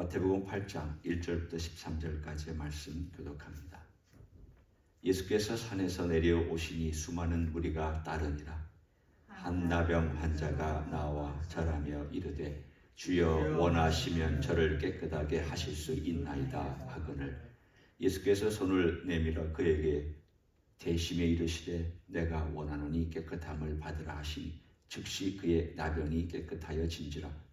마태복음 8장 1절부터 13절까지의 말씀 교독합니다. 예수께서 산에서 내려오시니 수많은 무리가 따르니라. 한 나병 환자가 나와 절하며 이르되 주여 원하시면 저를 깨끗하게 하실 수 있나이다 하거늘 예수께서 손을 내밀어 그에게 대심에 이르시되 내가 원하노니 깨끗함을 받으라 하시니 즉시 그의 나병이 깨끗하여 진지라.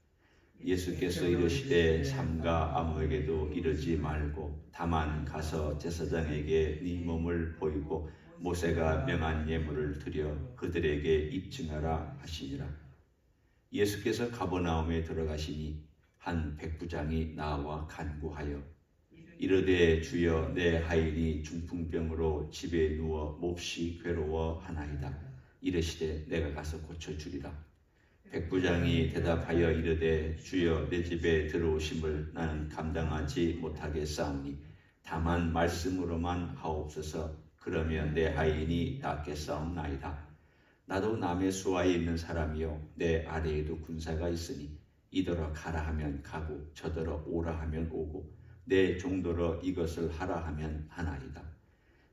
예수께서 이르시되 삼가 아무에게도 이르지 말고 다만 가서 제사장에게 네 몸을 보이고 모세가 명한 예물을 드려 그들에게 입증하라 하시니라. 예수께서 가버나움에 들어가시니 한 백부장이 나와 간구하여 이르되 주여 내 하인이 중풍병으로 집에 누워 몹시 괴로워하나이다. 이르시되 내가 가서 고쳐주리라. 백부장이 대답하여 이르되 주여 내 집에 들어오심을 나는 감당하지 못하겠사오니 다만 말씀으로만 하옵소서. 그러면 내 하인이 낫겠사옵나이다. 나도 남의 수하에 있는 사람이요 내 아래에도 군사가 있으니 이더러 가라 하면 가고 저더러 오라 하면 오고 내 종더러 이것을 하라 하면 하나이다.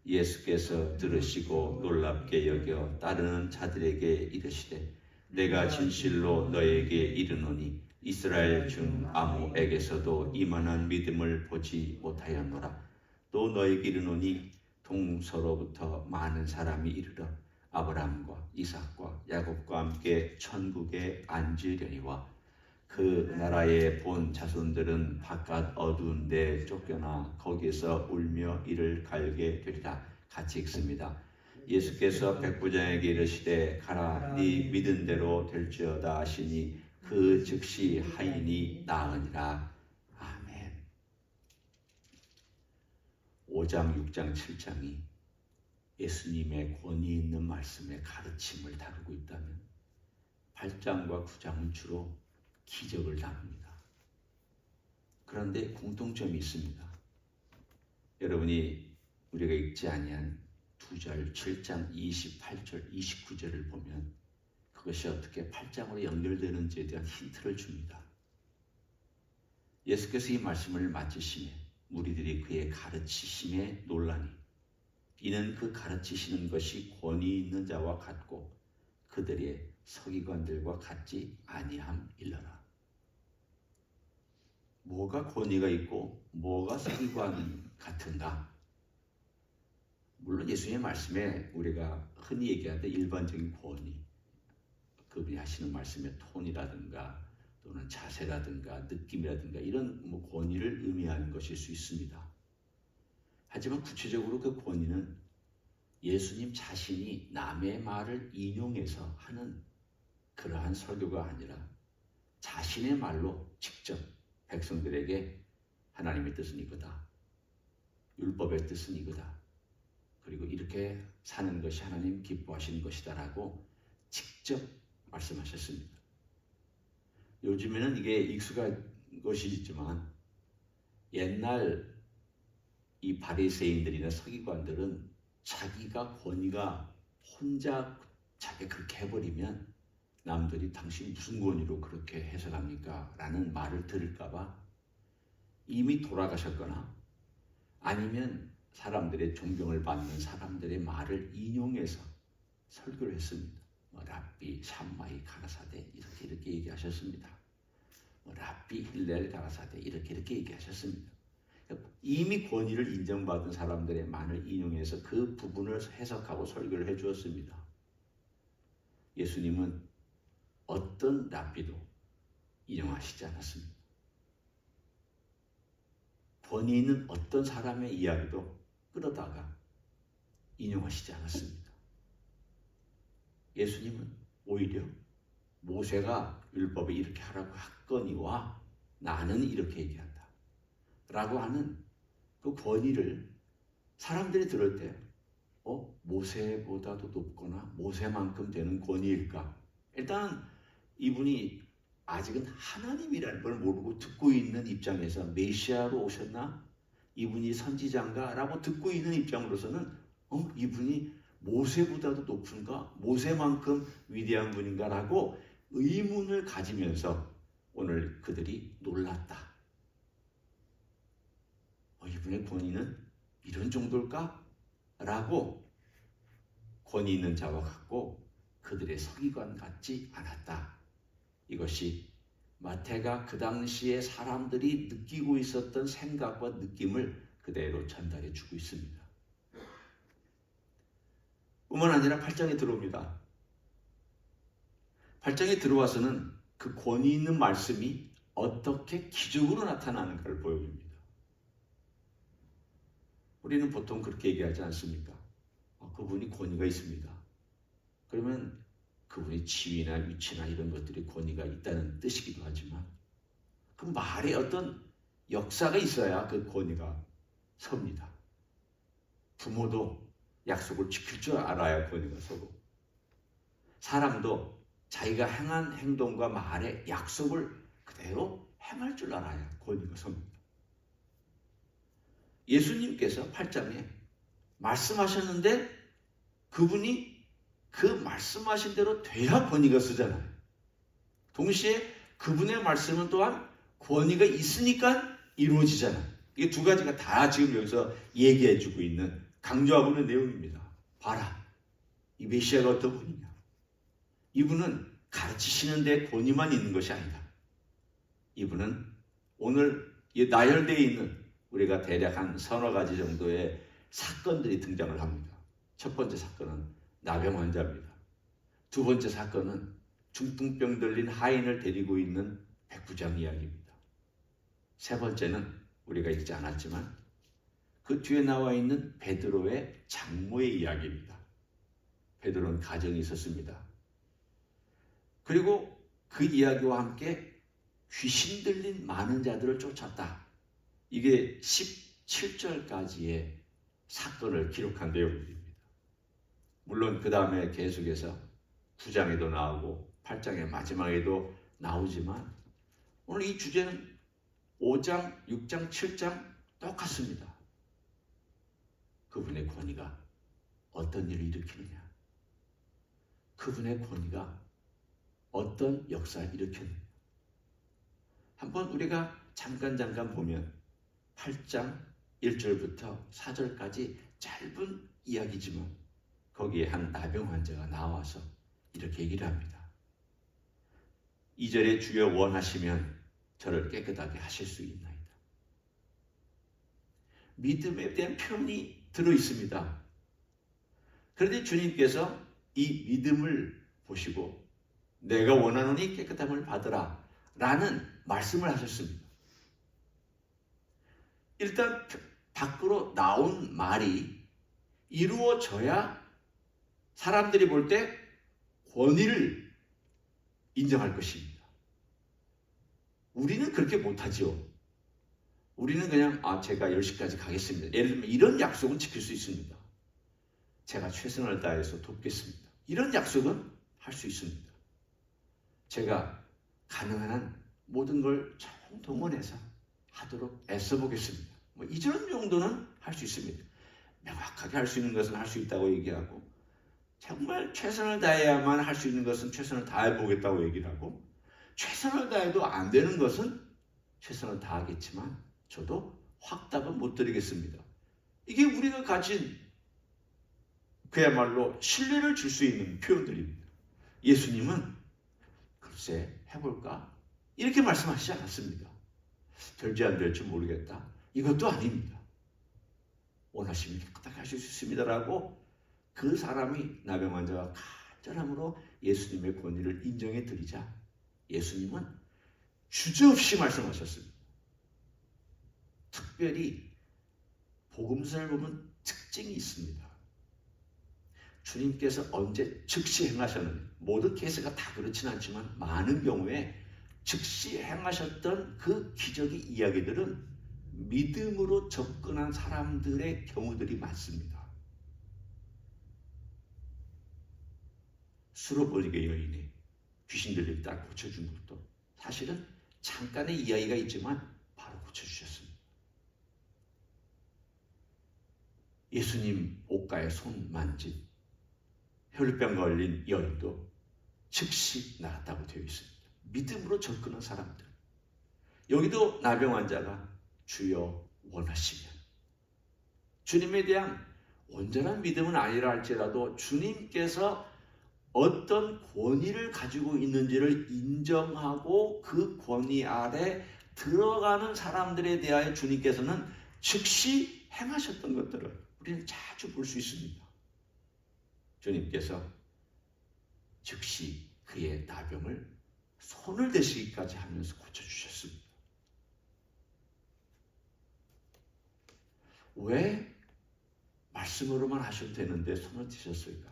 예수께서 들으시고 놀랍게 여겨 따르는 자들에게 이르시되 내가 진실로 너에게 이르노니 이스라엘 중 아무에게서도 이만한 믿음을 보지 못하였노라. 또 너에게 이르노니 동서로부터 많은 사람이 이르러 아브라함과 이삭과 야곱과 함께 천국에 앉으려니와 그 나라의 본 자손들은 바깥 어두운 데 쫓겨나 거기에서 울며 이를 갈게 되리라. 같이 읽습니다. 예수께서 백부장에게 이르시되 가라 네 믿은 대로 될지어다 하시니 그 즉시 하인이 나으니라. 아멘. 5장, 6장, 7장이 예수님의 권위 있는 말씀의 가르침을 다루고 있다면 8장과 9장은 주로 기적을 다룹니다. 그런데 공통점이 있습니다. 여러분이 우리가 읽지 아니한 2절, 7장, 28절, 29절을 보면 그것이 어떻게 8장으로 연결되는지에 대한 힌트를 줍니다. 예수께서 이 말씀을 마치시며 무리들이 그의 가르치심에 놀라니 이는 그 가르치시는 것이 권위 있는 자와 같고 그들의 서기관들과 같지 아니함일러라. 뭐가 권위가 있고 뭐가 서기관 같은가? 물론 예수님의 말씀에 우리가 흔히 얘기하는 일반적인 권위, 그분이 하시는 말씀의 톤이라든가 또는 자세라든가 느낌이라든가 이런 권위를 의미하는 것일 수 있습니다. 하지만 구체적으로 그 권위는 예수님 자신이 남의 말을 인용해서 하는 그러한 설교가 아니라 자신의 말로 직접 백성들에게 하나님의 뜻은 이거다. 율법의 뜻은 이거다. 그리고 이렇게 사는 것이 하나님 기뻐하시는 것이다 라고 직접 말씀하셨습니다. 요즘에는 이게 익숙한 것이 있지만 옛날 이 바리새인들이나 서기관들은 자기가 권위가 혼자 자기 그렇게 해버리면 남들이 당신 무슨 권위로 그렇게 해석합니까? 라는 말을 들을까봐 이미 돌아가셨거나 아니면 사람들의 존경을 받는 사람들의 말을 인용해서 설교를 했습니다. 랍비 샴마이 가라사대 이렇게 얘기하셨습니다. 랍비 힐렐 가라사대 이렇게 얘기하셨습니다. 이미 권위를 인정받은 사람들의 말을 인용해서 그 부분을 해석하고 설교를 해주었습니다. 예수님은 어떤 랍비도 인용하시지 않았습니다. 권위 있는 어떤 사람의 이야기도 끌어다가 인용하시지 않았습니다. 예수님은 오히려 모세가 율법에 이렇게 하라고 했거니와 나는 이렇게 얘기한다 라고 하는 그 권위를 사람들이 들을 때 모세보다도 높거나 모세만큼 되는 권위일까? 일단 이분이 아직은 하나님이라는 걸 모르고 듣고 있는 입장에서 메시아로 오셨나? 이분이 선지자인가? 라고 듣고 있는 입장으로서는 이분이 모세보다도 높은가? 모세만큼 위대한 분인가? 라고 의문을 가지면서 오늘 그들이 놀랐다. 이분의 권위는 이런 정도일까? 라고 권위 있는 자와 같고 그들의 서기관 같지 않았다. 이것이 마태가 그 당시에 사람들이 느끼고 있었던 생각과 느낌을 그대로 전달해 주고 있습니다. 뿐만 아니라 8장에 들어옵니다. 8장에 들어와서는 그 권위 있는 말씀이 어떻게 기적으로 나타나는가를 보여줍니다. 우리는 보통 그렇게 얘기하지 않습니까? 그분이 권위가 있습니다. 그러면 그분의 지위나 위치나 이런 것들이 권위가 있다는 뜻이기도 하지만 그 말에 어떤 역사가 있어야 그 권위가 섭니다. 부모도 약속을 지킬 줄 알아야 권위가 서고 사람도 자기가 행한 행동과 말의 약속을 그대로 행할 줄 알아야 권위가 섭니다. 예수님께서 8장에 말씀하셨는데 그분이 그 말씀하신 대로 돼야 권위가 서잖아요. 동시에 그분의 말씀은 또한 권위가 있으니까 이루어지잖아요. 이게 두 가지가 다 지금 여기서 얘기해주고 있는 강조하고 있는 내용입니다. 봐라, 이 메시아가 어떤 분이냐. 이분은 가르치시는 데 권위만 있는 것이 아니다. 이분은 오늘 나열되어 있는 우리가 대략 한 서너 가지 정도의 사건들이 등장을 합니다. 첫 번째 사건은 나병 환자입니다. 두 번째 사건은 중풍병 들린 하인을 데리고 있는 백부장 이야기입니다. 세 번째는 우리가 읽지 않았지만 그 뒤에 나와 있는 베드로의 장모의 이야기입니다. 베드로는 가정이 있었습니다. 그리고 그 이야기와 함께 귀신 들린 많은 자들을 쫓았다. 이게 17절까지의 사건을 기록한 내용입니다. 물론 그 다음에 계속해서 9장에도 나오고 8장의 마지막에도 나오지만 오늘 이 주제는 5장, 6장, 7장 똑같습니다. 그분의 권위가 어떤 일을 일으키느냐, 그분의 권위가 어떤 역사를 일으켰느냐. 한번 우리가 잠깐 보면 8장 1절부터 4절까지 짧은 이야기지만 거기에 한 나병 환자가 나와서 이렇게 얘기를 합니다. 2절에 주여 원하시면 저를 깨끗하게 하실 수 있나이다. 믿음에 대한 표현이 들어있습니다. 그런데 주님께서 이 믿음을 보시고 내가 원하노니 깨끗함을 받으라 라는 말씀을 하셨습니다. 일단 밖으로 나온 말이 이루어져야 사람들이 볼 때 권위를 인정할 것입니다. 우리는 그렇게 못하죠. 우리는 그냥 제가 10시까지 가겠습니다. 예를 들면 이런 약속은 지킬 수 있습니다. 제가 최선을 다해서 돕겠습니다. 이런 약속은 할 수 있습니다. 제가 가능한 한 모든 걸 동원해서 하도록 애써보겠습니다. 이런 정도는 할 수 있습니다. 명확하게 할 수 있는 것은 할 수 있다고 얘기하고 정말 최선을 다해야만 할 수 있는 것은 최선을 다해보겠다고 얘기를 하고 최선을 다해도 안 되는 것은 최선을 다하겠지만 저도 확답은 못 드리겠습니다. 이게 우리가 가진 그야말로 신뢰를 줄 수 있는 표현들입니다. 예수님은 글쎄 해볼까? 이렇게 말씀하시지 않았습니다. 될지 안 될지 모르겠다. 이것도 아닙니다. 원하시면 깨끗하게 하실 수 있습니다라고 그 사람이 나병 환자가 간절함으로 예수님의 권위를 인정해 드리자 예수님은 주저없이 말씀하셨습니다. 특별히 복음서를 보면 특징이 있습니다. 주님께서 언제 즉시 행하셨는 모든 케이스가 다 그렇지는 않지만 많은 경우에 즉시 행하셨던 그 기적의 이야기들은 믿음으로 접근한 사람들의 경우들이 많습니다. 수로버리게 여인이 귀신 들린 딸 고쳐준 것도 사실은 잠깐의 이야기가 있지만 바로 고쳐주셨습니다. 예수님 옷가에 손 만진 혈루병 걸린 여인도 즉시 나았다고 되어 있습니다. 믿음으로 접근한 사람들. 여기도 나병 환자가 주여 원하시면 주님에 대한 온전한 믿음은 아니라 할지라도 주님께서 어떤 권위를 가지고 있는지를 인정하고 그 권위 아래 들어가는 사람들에 대하여 주님께서는 즉시 행하셨던 것들을 우리는 자주 볼 수 있습니다. 주님께서 즉시 그의 나병을 손을 대시기까지 하면서 고쳐주셨습니다. 왜 말씀으로만 하셔도 되는데 손을 드셨을까?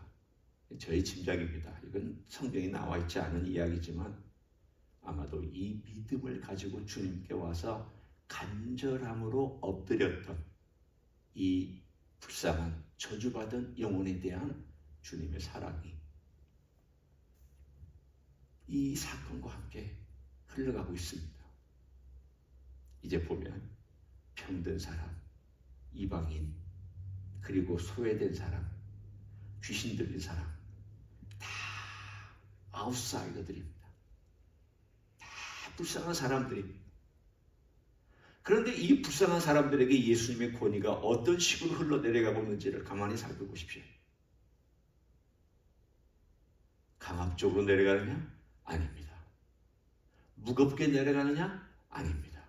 저의 짐작입니다. 이건 성경에 나와 있지 않은 이야기지만 아마도 이 믿음을 가지고 주님께 와서 간절함으로 엎드렸던 이 불쌍한 저주받은 영혼에 대한 주님의 사랑이 이 사건과 함께 흘러가고 있습니다. 이제 보면 병든 사람, 이방인, 그리고 소외된 사람, 귀신 들린 사람 다 아웃사이더들입니다. 다 불쌍한 사람들입니다. 그런데 이 불쌍한 사람들에게 예수님의 권위가 어떤 식으로 흘러내려가고 있는지를 가만히 살펴보십시오. 강압적으로 내려가느냐? 아닙니다. 무겁게 내려가느냐? 아닙니다.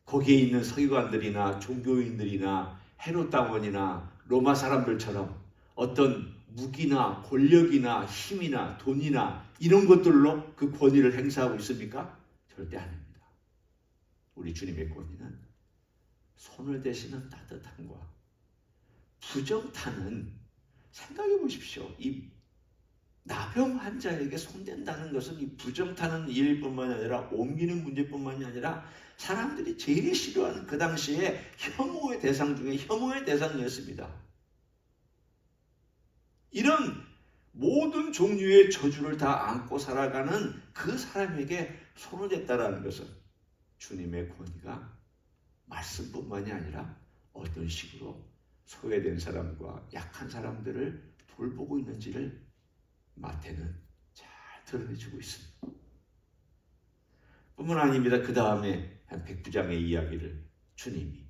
거기에 있는 서기관들이나 종교인들이나 헤롯 당원이나 로마 사람들처럼 어떤 무기나 권력이나 힘이나 돈이나 이런 것들로 그 권위를 행사하고 있습니까? 절대 아닙니다. 우리 주님의 권위는 손을 대시는 따뜻함과 부정타는, 생각해 보십시오. 이 나병 환자에게 손댄다는 것은 이 부정타는 일뿐만 아니라 옮기는 문제뿐만이 아니라 사람들이 제일 싫어하는 그 당시에 혐오의 대상 중에 혐오의 대상이었습니다. 이런 모든 종류의 저주를 다 안고 살아가는 그 사람에게 손을 댔다는 것은 주님의 권위가 말씀뿐만이 아니라 어떤 식으로 소외된 사람과 약한 사람들을 돌보고 있는지를 마태는 잘 드러내주고 있습니다. 뿐만 아닙니다. 그 다음에 한 백부장의 이야기를 주님이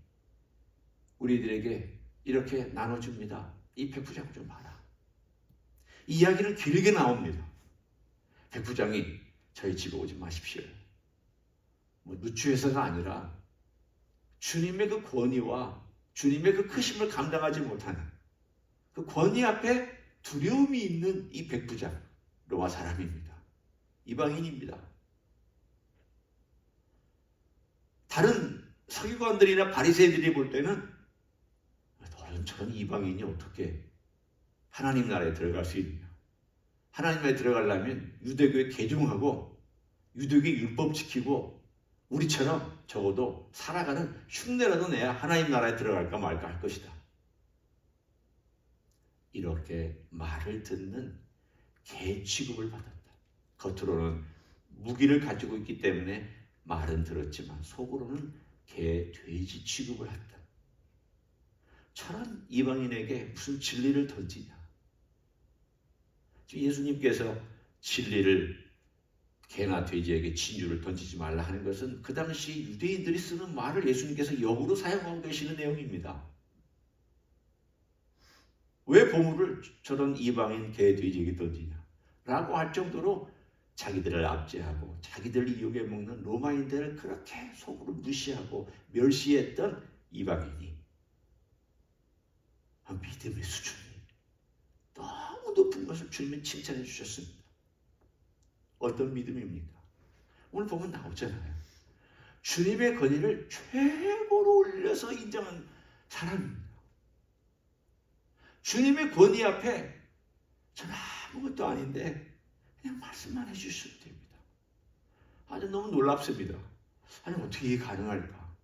우리들에게 이렇게 나눠줍니다. 이 백부장 좀 봐라. 이 이야기는 길게 나옵니다. 백부장이 저희 집에 오지 마십시오. 누추해서가 아니라 주님의 그 권위와 주님의 그 크심을 감당하지 못하는 그 권위 앞에 두려움이 있는 이 백부장, 로마 사람입니다. 이방인입니다. 다른 서기관들이나 바리새인들이 볼 때는 너는 저런 이방인이 어떻게 하나님 나라에 들어갈 수 있느냐? 하나님 나라에 들어가려면 유대교에 개종하고 유대교의 율법 지키고 우리처럼 적어도 살아가는 흉내라도 내야 하나님 나라에 들어갈까 말까 할 것이다. 이렇게 말을 듣는 개 취급을 받았다. 겉으로는 무기를 가지고 있기 때문에 말은 들었지만 속으로는 개, 돼지 취급을 했다. 저런 이방인에게 무슨 진리를 던지냐? 예수님께서 진리를 개나 돼지에게 진주를 던지지 말라 하는 것은 그 당시 유대인들이 쓰는 말을 예수님께서 역으로 사용하고 계시는 내용입니다. 왜 보물을 저런 이방인 개, 돼지에게 던지냐? 라고 할 정도로 자기들을 압제하고 자기들을 이용해 먹는 로마인들을 그렇게 속으로 무시하고 멸시했던 이방인이 믿음의 수준이 너무 높은 것을 주님은 칭찬해 주셨습니다. 어떤 믿음입니까? 오늘 보면 나오잖아요. 주님의 권위를 최고로 올려서 인정한 사람입니다. 주님의 권위 앞에 저는 아무것도 아닌데 그냥 말씀만 해주셔도 됩니다. 아주 너무 놀랍습니다. 아니 어떻게 이게 가능할까?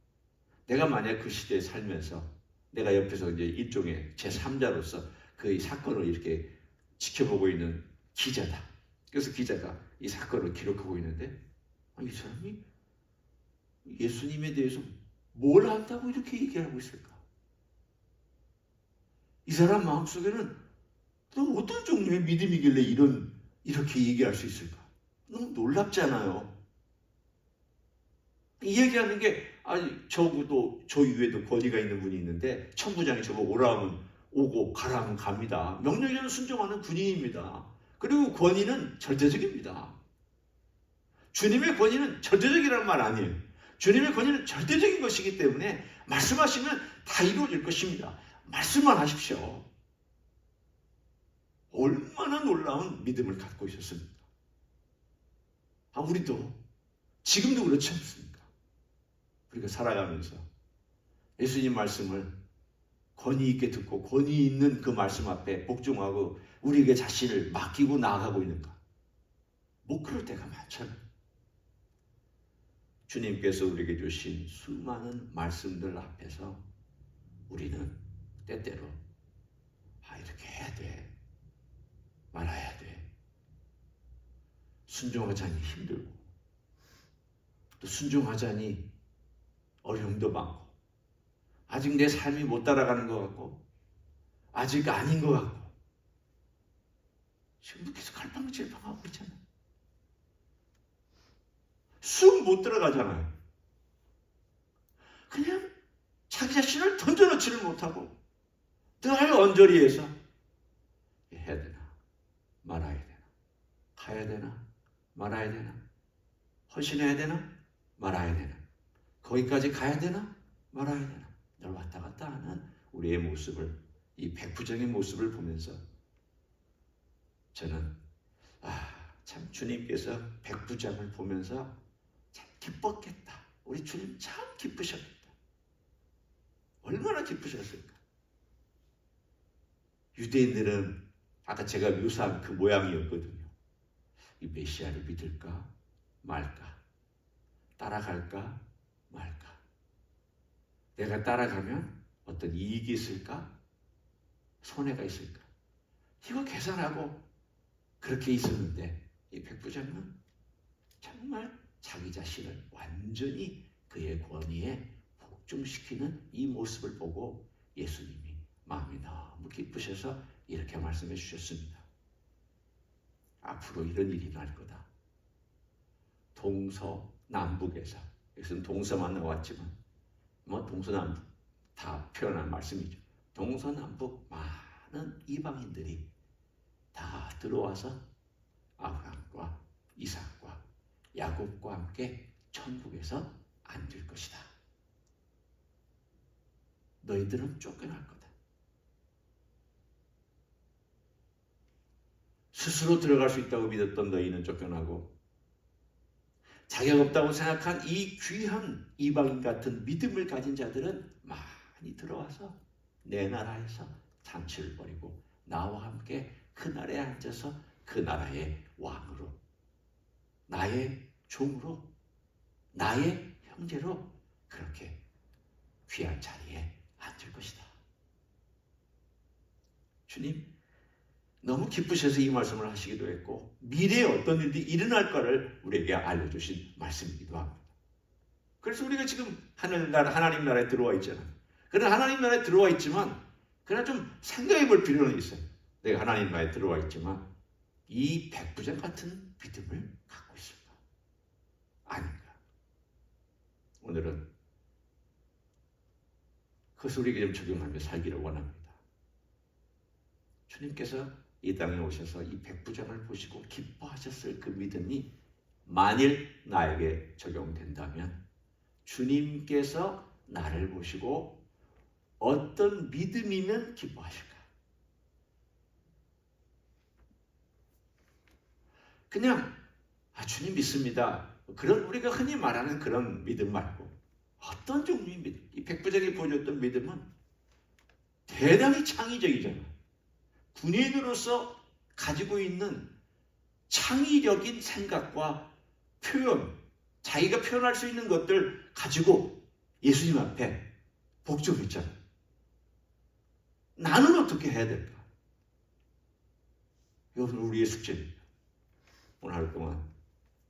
내가 만약 그 시대에 살면서 내가 옆에서 이제 일종의 제3자로서 그 사건을 이렇게 지켜보고 있는 기자다. 그래서 기자가 이 사건을 기록하고 있는데 이 사람이 예수님에 대해서 뭘 안다고 이렇게 얘기하고 있을까? 이 사람 마음속에는 또 어떤 종류의 믿음이길래 이렇게 얘기할 수 있을까? 너무 놀랍잖아요. 이 얘기하는 게 아니 저도 저 위에도 권위가 있는 분이 있는데 천부장이 저거 오라 하면 오고 가라 하면 갑니다. 명령에는 순종하는 군인입니다. 그리고 권위는 절대적입니다. 주님의 권위는 절대적이라는 말 아니에요. 주님의 권위는 절대적인 것이기 때문에 말씀하시면 다 이루어질 것입니다. 말씀만 하십시오. 얼마나 놀라운 믿음을 갖고 있었습니까? 우리도 지금도 그렇지 않습니까? 우리가 살아가면서 예수님 말씀을 권위 있게 듣고 권위 있는 그 말씀 앞에 복종하고 우리에게 자신을 맡기고 나아가고 있는가? 못 그럴 때가 많잖아요. 주님께서 우리에게 주신 수많은 말씀들 앞에서 우리는 때때로 이렇게 해야 돼, 말아야 돼. 순종하자니 힘들고 또 순종하자니 어려움도 많고 아직 내 삶이 못 따라가는 것 같고 아직 아닌 것 같고 지금도 계속 갈팡질팡하고 있잖아요. 쑥 못 들어가잖아요. 그냥 자기 자신을 던져놓지를 못하고 늘 언저리에서 해야 되나 말아야 되나 가야 되나 말아야 되나 헌신해야 되나 말아야 되나 거기까지 가야 되나 말아야 되나 늘 왔다 갔다 하는 우리의 모습을 이 백부장의 모습을 보면서 저는 참 주님께서 백부장을 보면서 참 기뻤겠다. 우리 주님 참 기쁘셨겠다. 얼마나 기쁘셨을까. 유대인들은 아까 제가 묘사한 그 모양이었거든요. 이 메시아를 믿을까 말까 따라갈까 말까 내가 따라가면 어떤 이익이 있을까 손해가 있을까 이거 계산하고 그렇게 있었는데 이 백부장은 정말 자기 자신을 완전히 그의 권위에 복종시키는 이 모습을 보고 예수님이 마음이 너무 기쁘셔서 이렇게 말씀해 주셨습니다. 앞으로 이런 일이 날 거다. 동서남북에서 여기서는 동서만 나왔지만 동서남북 다 표현한 말씀이죠. 동서남북 많은 이방인들이 다 들어와서 아브라함과 이삭과 야곱과 함께 천국에서 앉을 것이다. 너희들은 쫓겨날 거다. 스스로 들어갈 수 있다고 믿었던 너희는 쫓겨나고 자격 없다고 생각한 이 귀한 이방인 같은 믿음을 가진 자들은 많이 들어와서 내 나라에서 잔치를 벌이고 나와 함께 그 나라에 앉아서 그 나라의 왕으로 나의 종으로 나의 형제로 그렇게 귀한 자리에 앉을 것이다. 주님 너무 기쁘셔서 이 말씀을 하시기도 했고 미래에 어떤 일이 일어날 거를 우리에게 알려주신 말씀이기도 합니다. 그래서 우리가 지금 하나님 나라에 들어와 있잖아요. 그러나 하나님 나라에 들어와 있지만 그러나 좀 생각해 볼 필요는 있어요. 내가 하나님 나라에 들어와 있지만 이 백부장 같은 믿음을 갖고 있을까? 아닌가? 오늘은 그것을 우리에게 좀 적용하며 살기를 원합니다. 주님께서 이 땅에 오셔서 이 백부장을 보시고 기뻐하셨을 그 믿음이 만일 나에게 적용된다면 주님께서 나를 보시고 어떤 믿음이면 기뻐하실까? 그냥 주님 믿습니다. 그런 우리가 흔히 말하는 그런 믿음 말고 어떤 종류의 믿음? 이 백부장이 보여줬던 믿음은 대단히 창의적이잖아요. 군인으로서 가지고 있는 창의적인 생각과 표현, 자기가 표현할 수 있는 것들 가지고 예수님 앞에 복종했잖아요. 나는 어떻게 해야 될까? 이것은 우리의 숙제입니다. 오늘 하루 동안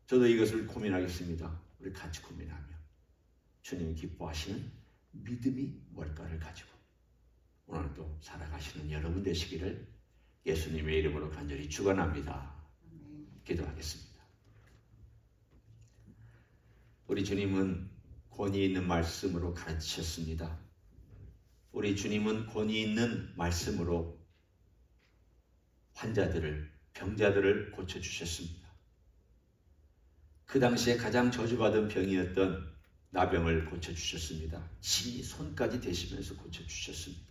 저도 이것을 고민하겠습니다. 우리 같이 고민하며 주님이 기뻐하시는 믿음이 뭘까를 가지고 오늘도 살아가시는 여러분 되시기를 예수님의 이름으로 간절히 축원합니다. 기도하겠습니다. 우리 주님은 권위 있는 말씀으로 가르치셨습니다. 우리 주님은 권위 있는 말씀으로 환자들을, 병자들을 고쳐주셨습니다. 그 당시에 가장 저주받은 병이었던 나병을 고쳐주셨습니다. 친히 손까지 대시면서 고쳐주셨습니다.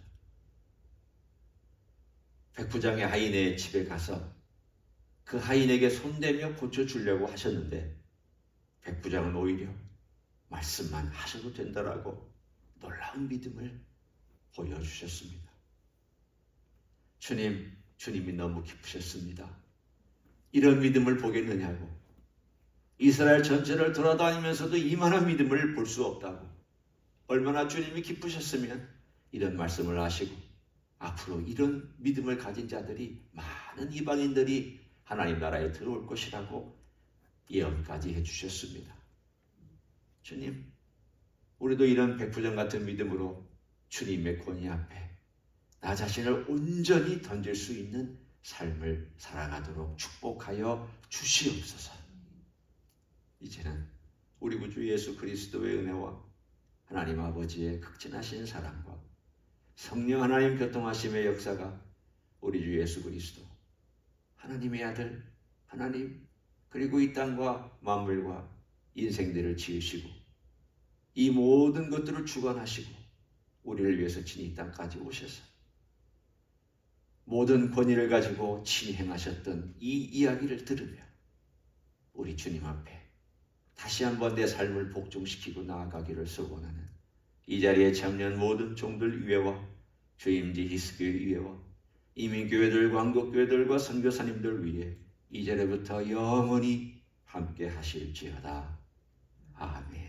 백부장의 하인의 집에 가서 그 하인에게 손대며 고쳐주려고 하셨는데 백부장은 오히려 말씀만 하셔도 된다라고 놀라운 믿음을 보여주셨습니다. 주님이 너무 기쁘셨습니다. 이런 믿음을 보겠느냐고, 이스라엘 전체를 돌아다니면서도 이만한 믿음을 볼 수 없다고, 얼마나 주님이 기쁘셨으면 이런 말씀을 하시고 앞으로 이런 믿음을 가진 자들이, 많은 이방인들이 하나님 나라에 들어올 것이라고 예언까지 해주셨습니다. 주님, 우리도 이런 백부장 같은 믿음으로 주님의 권위 앞에 나 자신을 온전히 던질 수 있는 삶을 살아가도록 축복하여 주시옵소서. 이제는 우리 구주 예수 그리스도의 은혜와 하나님 아버지의 극진하신 사랑과 성령 하나님 교통하심의 역사가 우리 주 예수 그리스도 하나님의 아들 하나님, 그리고 이 땅과 만물과 인생들을 지으시고 이 모든 것들을 주관하시고 우리를 위해서 친히 이 땅까지 오셔서 모든 권위를 가지고 친히 행하셨던 이 이야기를 들으며 우리 주님 앞에 다시 한번 내 삶을 복종시키고 나아가기를 소원하는 이 자리에 참여한 모든 종들 위에와 주임지 히스교회 위에와 이민교회들, 광곡교회들과 선교사님들 위에 이제부터 영원히 함께 하실지어다. 아멘.